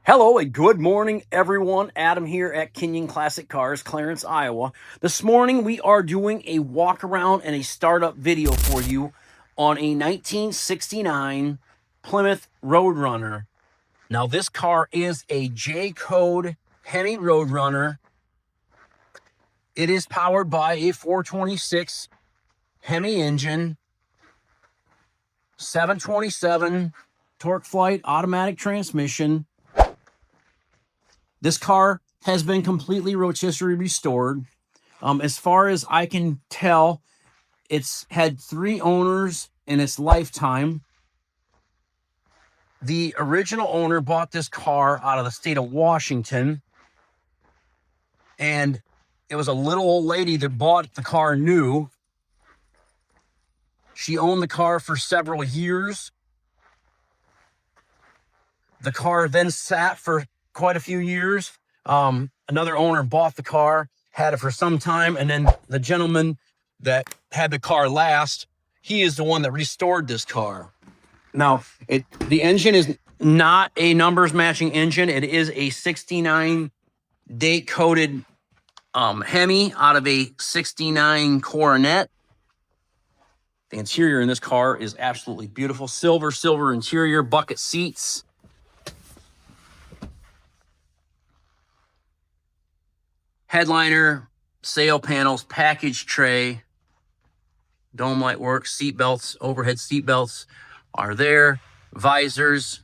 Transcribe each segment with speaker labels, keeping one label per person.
Speaker 1: Hello and good morning, everyone. Adam here at Kenyon Classic Cars, Clarence, Iowa. This morning we are doing a walk around and a startup video for you on a 1969 Plymouth Road Runner. Now this car is a J-code Hemi Road Runner. It is powered by a 426 Hemi engine, 727 torque flight automatic transmission. This car has been completely rotisserie restored. As far as I can tell, it's had 3 owners in its lifetime. The original owner bought this car out of the state of Washington, and it was a little old lady that bought the car new. She owned the car for several years. The car then sat for quite a few years. Another owner bought the car, had it for some time, and then the gentleman that had the car last, he is the one that restored this car. Now, the engine is not a numbers matching engine. It is a 69 date coded Hemi out of a 69 Coronet. The interior in this car is absolutely beautiful. Silver interior, bucket seats. Headliner, sail panels, package tray, dome light work, seat belts, overhead seat belts are there, visors.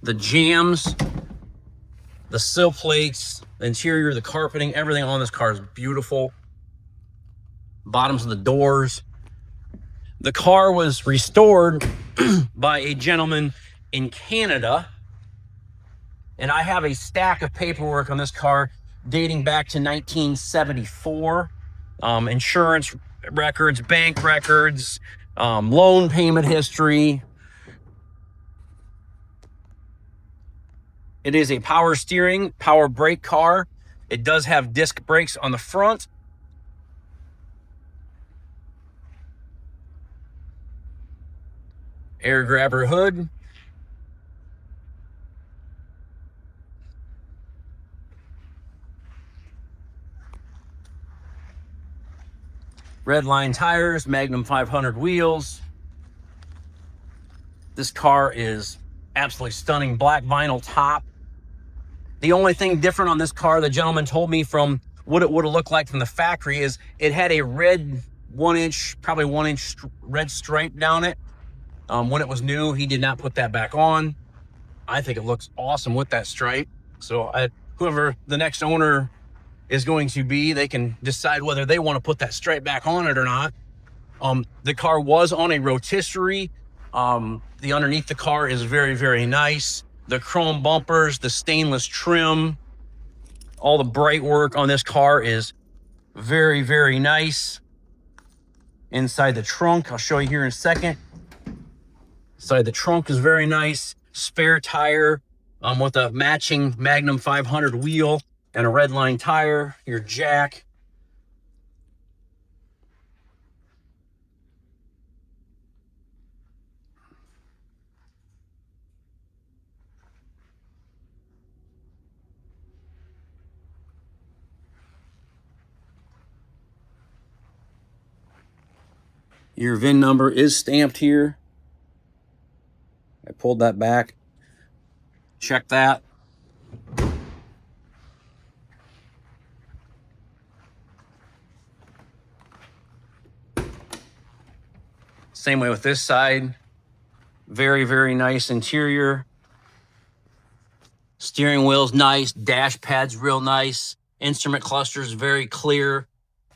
Speaker 1: The jambs, the sill plates, the interior, the carpeting, everything on this car is beautiful. Bottoms of the doors. The car was restored by a gentleman in Canada, and I have a stack of paperwork on this car dating back to 1974. Insurance records, bank records, loan payment history. It is a power steering, power brake car. It does have disc brakes on the front. Air grabber hood. Red line tires, Magnum 500 wheels. This car is absolutely stunning. Black vinyl top. The only thing different on this car, the gentleman told me from what it would have looked like from the factory, is it had a red 1-inch, probably 1-inch red stripe down it. When it was new, he did not put that back on. I think it looks awesome with that stripe. So whoever the next owner is going to be, they can decide whether they want to put that stripe back on it or not. The car was on a rotisserie. The underneath the car is very nice. The chrome bumpers, the stainless trim, all the bright work on this car is very nice. Inside the trunk, I'll show you here in a second. Inside the trunk is very nice. Spare tire with a matching Magnum 500 wheel and a red line tire. Your jack. Your VIN number is stamped here. I pulled that back. Check that. Same way with this side. Very nice interior. Steering wheel's nice. Dash pad's real nice. Instrument cluster's very clear.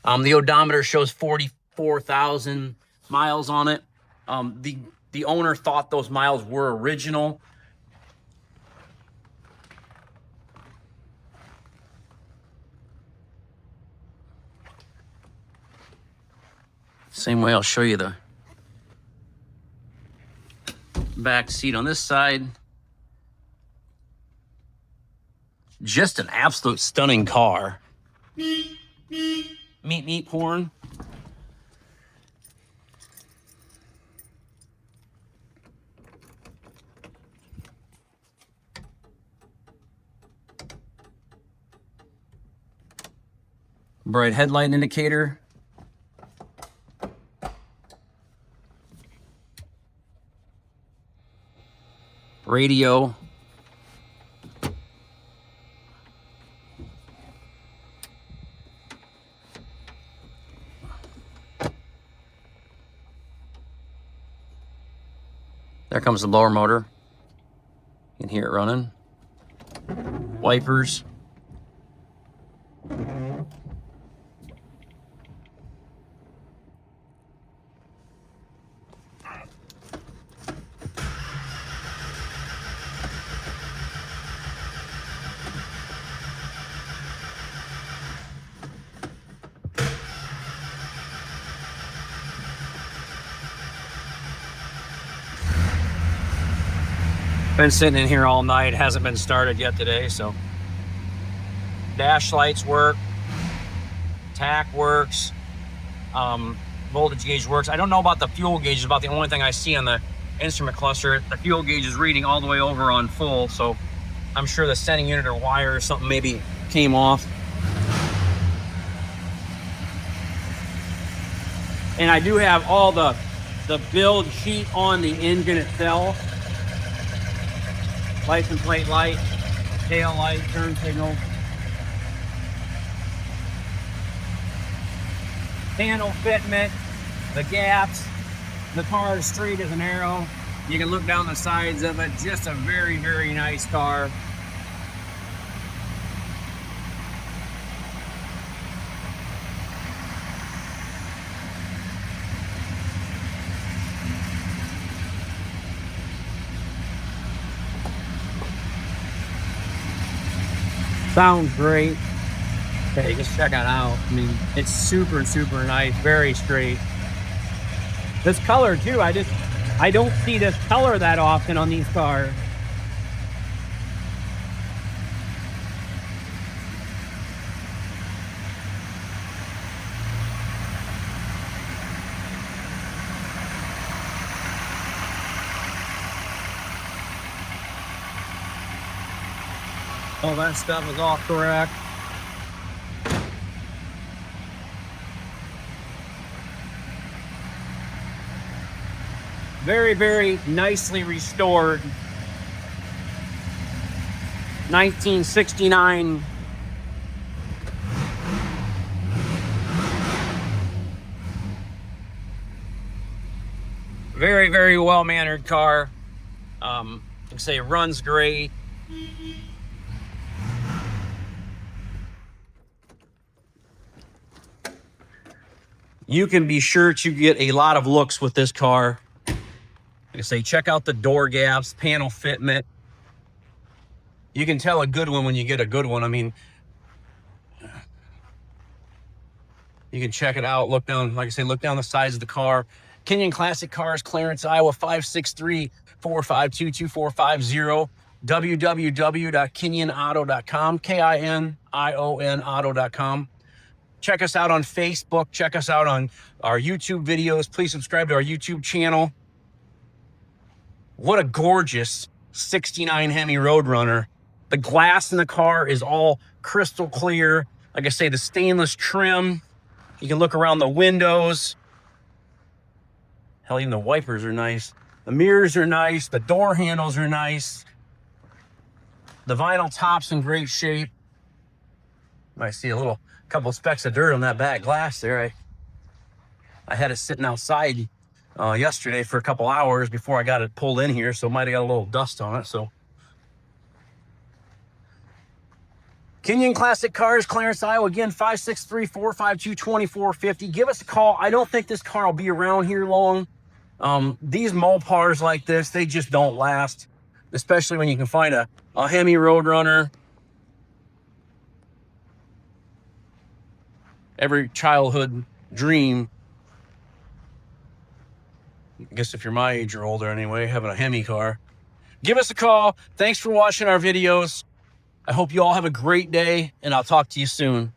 Speaker 1: The odometer shows 44,000 miles on it. The owner thought those miles were original. Same way I'll show you the back seat on this side. Just an absolute stunning car. Meet horn. Bright headlight indicator. Radio. There comes the blower motor. You can hear it running. Wipers. Been sitting in here all night, hasn't been started yet today, so. Dash lights work, tack works, voltage gauge works. I don't know about the fuel gauge, it's about the only thing I see on the instrument cluster. The fuel gauge is reading all the way over on full, so I'm sure the sending unit or wire or something maybe came off. And I do have all the build sheet on the engine itself. License plate light, tail light, turn signal. Panel fitment, the gaps, the car is straight as an arrow. You can look down the sides of it. Just a very, very nice car. Sounds great. Okay, just check it out. I mean, it's super, super nice, very straight. This color too, I don't see this color that often on these cars. All that stuff is all correct. Very, very nicely restored 1969 very, very well-mannered car. Like I say, runs great. You can be sure to get a lot of looks with this car. Like I say, check out the door gaps, panel fitment. You can tell a good one when you get a good one. I mean, you can check it out, look down, like I say, look down the sides of the car. Kenyon Classic Cars, Clarence, Iowa, 563-452-2450. www.kinyonauto.com, K-I-N-I-O-N auto.com. Check us out on Facebook. Check us out on our YouTube videos. Please subscribe to our YouTube channel. What a gorgeous 69 Hemi Road Runner. The glass in the car is all crystal clear. Like I say, the stainless trim. You can look around the windows. Hell, even the wipers are nice. The mirrors are nice. The door handles are nice. The vinyl top's in great shape. Might see a couple specks of dirt on that back glass there. I had it sitting outside yesterday for a couple hours before I got it pulled in here, so might have got a little dust on it. So Kenyon Classic Cars, Clarence, Iowa. Again, 563-452-2450. Give us a call. I don't think this car will be around here long. These Mopars like this, they just don't last, especially when you can find a Hemi Road Runner. Every childhood dream, I guess if you're my age or older anyway, having a Hemi car. Give us a call. Thanks for watching our videos. I hope you all have a great day, and I'll talk to you soon.